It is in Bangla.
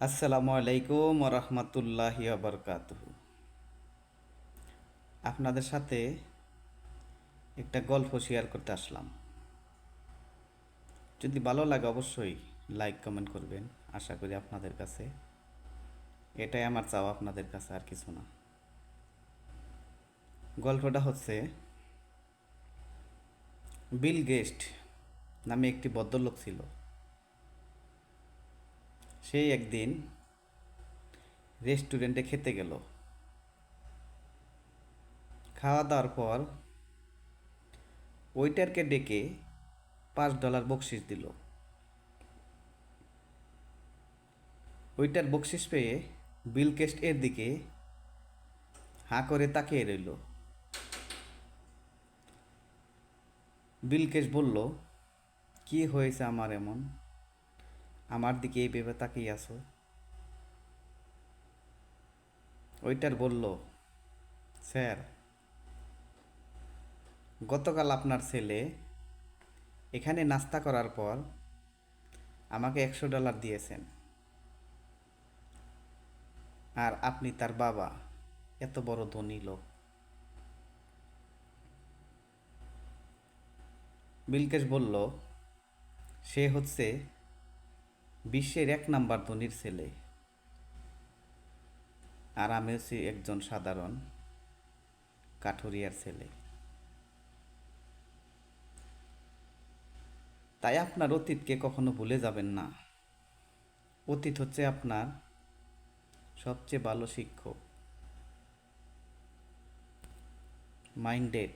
আসসালামু আলাইকুম রহমতুল্লাহি বারকাতুহু। আপনাদের সাথে একটা গল্প শেয়ার করতে আসলাম। যদি ভালো লাগে অবশ্যই লাইক কমেন্ট করবেন। আশা করি আপনাদের কাছে এটাই আমার চাওয়া, আপনাদের কাছে আর কিছু না। গল্পটা হচ্ছে বিল গেস্ট নামে একটি ভদ্রলোক ছিল। সেই একদিন রেস্টুরেন্টে খেতে গেল। খাওয়া দাওয়ার পর ওয়েটারকে ডেকে $5 বকশিস দিল। ওয়েটার বকশিস পেয়ে বিল গেস্ট এর দিকে হাঁ করে তাকিয়ে রইল। বিল গেটস বলল, কি হয়েছে আমার এমন, আমার দিকে এই ভেবে তাকিয়ে আছো? ওইটার বলল, স্যার, গতকাল আপনার ছেলে এখানে নাস্তা করার পর আমাকে $100 দিয়েছেন, আর আপনি তার বাবা, এত বড় ধনী লোক। বিল গেটস বলল, সে হচ্ছে বিশ্বের 1 নাম্বার ধনীর ছেলে, আর আমি হচ্ছি একজন সাধারণ কাঠুরিয়ার ছেলে। তাই আপনার অতীতকে কখনো ভুলে যাবেন না। অতীত হচ্ছে আপনার সবচেয়ে ভালো শিক্ষক। মাইন্ডেড।